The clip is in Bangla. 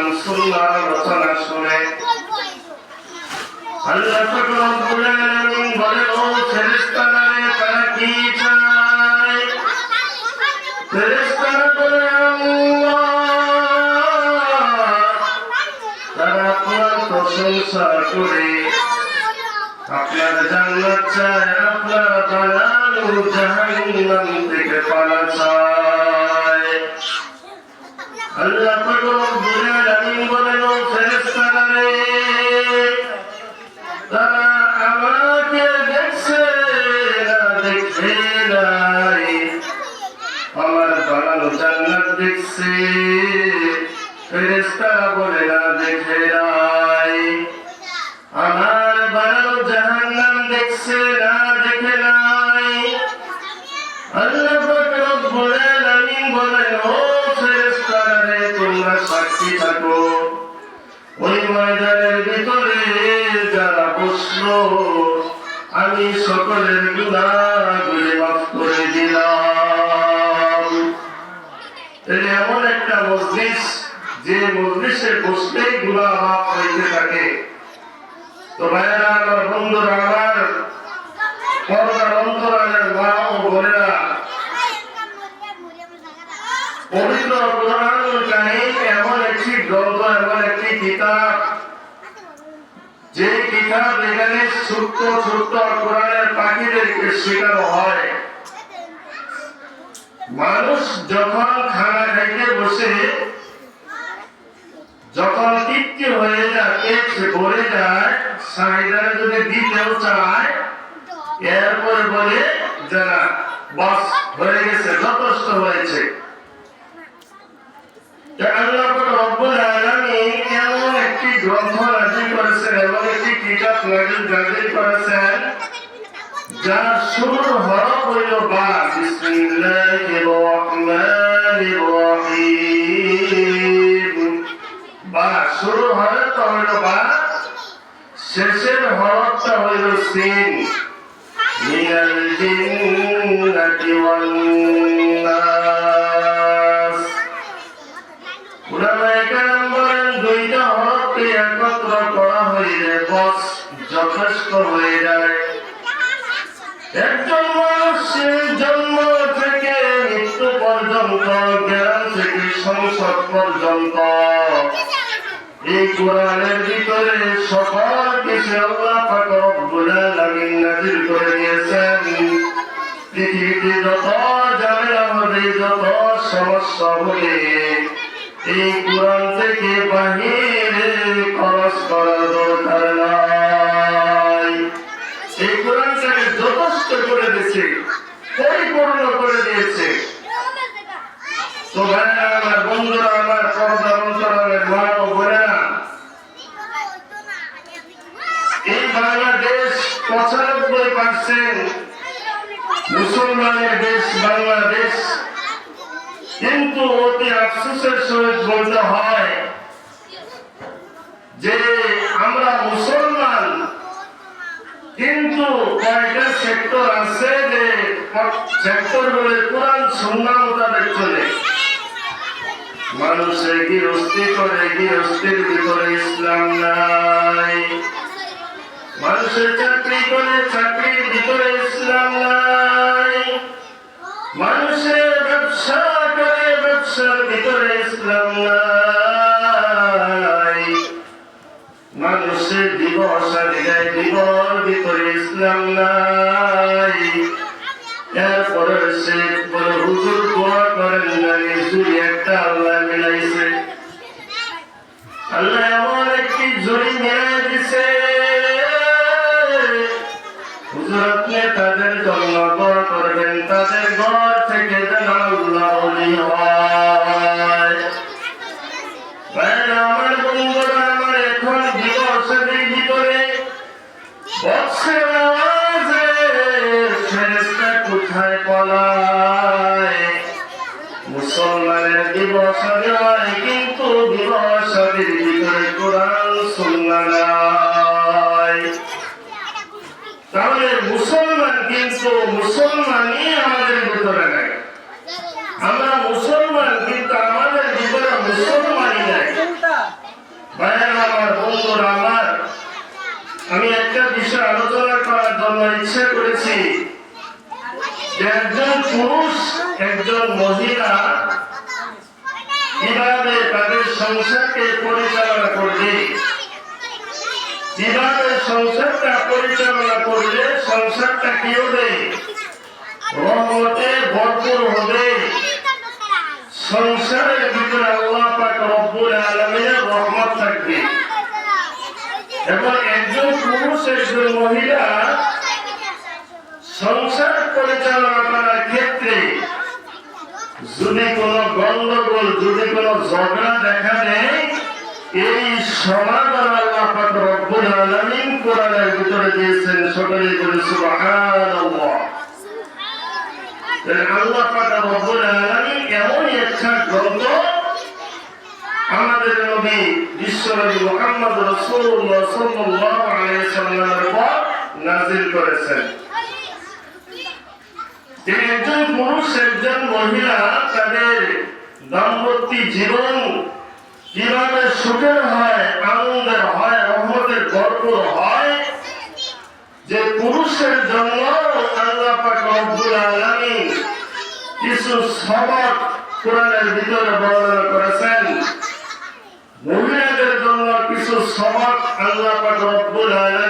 কোরআন সুন্নাহ আলোচনা শুনে আল্লাহ পাক রব্বুল আলামিন বলেন, ও ফেরেশতারা তারা কি চায়? ফেরেশতারা বলে, তারা আপনার প্রশংসা করে আপনার জান্নাত চায়, আপনার বানানো জাহান্নাম থেকে পানা চায়। আল্লাহ পাক রব্বুল আলামিন বলেন, ও ফেরেশতারা তারা আমাকে দেখছে না দেখে নাই, আমার বানানো জান্নাত দেখছে। ফেরেশতারা বলে না দেখে নাই, আমার বানানো জাহান্নাম দেখছে না দেখে নাই। আল্লাহ পাক রব্বুল আলামিন বলেন, ও ফেরেশতারা তোমরা সাক্ষী থাকো, ওই ময়দানের ভিতরে যারা বসলো আমি সকলের গুনাহগুলি মাফ করে দিলাম। এমন একটা মজলিস যে মজলিসে বসলেই গুনাহ মাফ হইতে থাকে। তো ভাইয়েরা আমার, বন্ধুরা আমার, পর্দার অন্তরালের মা ও বোনেরা, পবিত্র কুরআনুল কারীম এমন একটি গ্রন্থ, এমন একটি কিতাব, যে কিতাব এখানে ছোট্ট ছোট্ট কোরআনের পাখিদেরকে শেখানো হয়। মানুষ যখন খানা খাইতে বসে, যখন তৃপ্তি হয়ে যায়, পেট ভরে যায়, চাহিদা যদি দিতেও চায়, এরপরে বলে যারা বাস হয়ে গেছে, যথেষ্ট হয়েছে। আল্লাহ পাক রব্বুল আলামিন এমন একটি গ্রন্থ নাযিল করেছেন, এমন একটি কিতাব নাযিল করেছেন, যার শুরুর হরফ হইল বা। বিসমিল্লাহির রহমানির রহিম। বা শুরুর হরফটা হইল বা, শেষের হরফটা হইল সিন। মিনাল জিন্নাতি ওয়ান নাস। উলামায়ে কেরাম বলেন, দুইটা হরফকে একত্র করা হইলে বস যথেষ্ট হয়ে যায়। একজন মানুষের জন্ম থেকে মৃত্যু পর্যন্ত, জ্ঞান থেকে সংসদ পর্যন্ত, এই কোরআনের ভিতরে সকল কিছু আল্লাহ পাক রব্বুল আলামিন নাযিল করে দিয়েছেন। পৃথিবীতে যত ঝামেলা হবে, যত সমস্যা হবে, এই কোরআন থেকে বাহিরে খরচ করার দরকার নাই। এই কোরআনটাকে যথেষ্ট করে দিয়েছে, পরিপূর্ণ করে দিয়েছে। তো ভাইরা আমার, বন্ধুরা আমার, পর্দার অন্তরালের মা ও বোনেরা, এই বাংলাদেশ 95% মুসলমানের দেশ বাংলাদেশ। কিন্তু অতি আফসোসের সহিত বলতে হয় যে আমরা মুসলমান, কিন্তু কয়েকটা সেক্টর আছে যে সেক্টর বলে কোরআন সুন্নাহ মোতাবেক চলে। মানুষের গৃহস্থী করে, গৃহস্থীর ভিতরে ইসলাম নাই। মানুষের চাকরি করে, চাকরির ভিতরে ইসলাম নাই। মানুষের ব্যবসা করে, ব্যবসার ভিতরে ইসলাম নাই। মানুষের দিবস আদিগায়, দিবস ভিতরে ইসলাম নাই। এরপরে সে বলে, হুজুর দোয়া করেন না, জুড়ি একটা আল্লাহ মিলাইছে। আল্লাহ এমন একটি জুড়ি মিলাই দিছে, হুজুর আপনি তাদের জন্য দোয়া করবেন, তাদের ঘর থেকে যেন আল্লাহ ওলি হয়। আমার বন্ধুরা আমার, এখন দিবসের ভিতরে বক্সের আওয়াজে ফেরেশতা কোথায় পলায়। মুসলমানের দিবস হয়, কিন্তু দিবসের ভিতরে কোরআন সুন্নাহ নাই। তাহলে মুসলমান, কিন্তু মুসলমানই আমাদের ভিতরে নাই। আমরা মুসলমান, কিন্তু আমাদের ভিতরে মুসলমানই নাই। ভাইয়েরা আমার, বন্ধুরা আমার, আমি একটা বিষয় আলোচনা করার জন্য ইচ্ছে করেছি যে একজন পুরুষ একজন মহিলা কিভাবে তাদের সংসারকে পরিচালনা করবে, কিভাবে সংসারটা পরিচালনা করলে সংসারটা কি হবে, রহমতে ভরপুর হবে, সংসারের ভিতরে আল্লাহ পাক রব্বুল আলামিনের রহমত থাকবে। এবং একজন পুরুষ একজন মহিলা সংসার পরিচালনা করার ক্ষেত্রে যদি কোনো গন্ডগোল, যদি কোনো ঝগড়া দেখা দেয়, এই সমাধান আল্লাহ পাক রব্বুল আলামিন কোরআনের ভিতরে দিয়েছেন। সকলে বলে সুবহানাল্লাহ। আল্লাহ পাক রব্বুল আলামিন এমন একটা গ্রন্থ আমাদের নবী বিশ্বনবী মুহাম্মদ রাসূলুল্লাহ সাল্লাল্লাহু আলাইহি সাল্লামের উপর নাযিল করেছেন। যে একজন পুরুষ একজন মহিলা তাদের দাম্পত্য জীবন কিভাবে সুখের হয়, আনন্দের হয়, রহমতের ভরপুর হয়, যে পুরুষের জন্য আল্লাহ পাক রব্বুল আলামিন কিছু সবক কোরআনের ভিতরে বর্ণনা করেছেন, মহিলাদের জন্য কিছু সবক আল্লাহ পাক রব্বুল আলামিন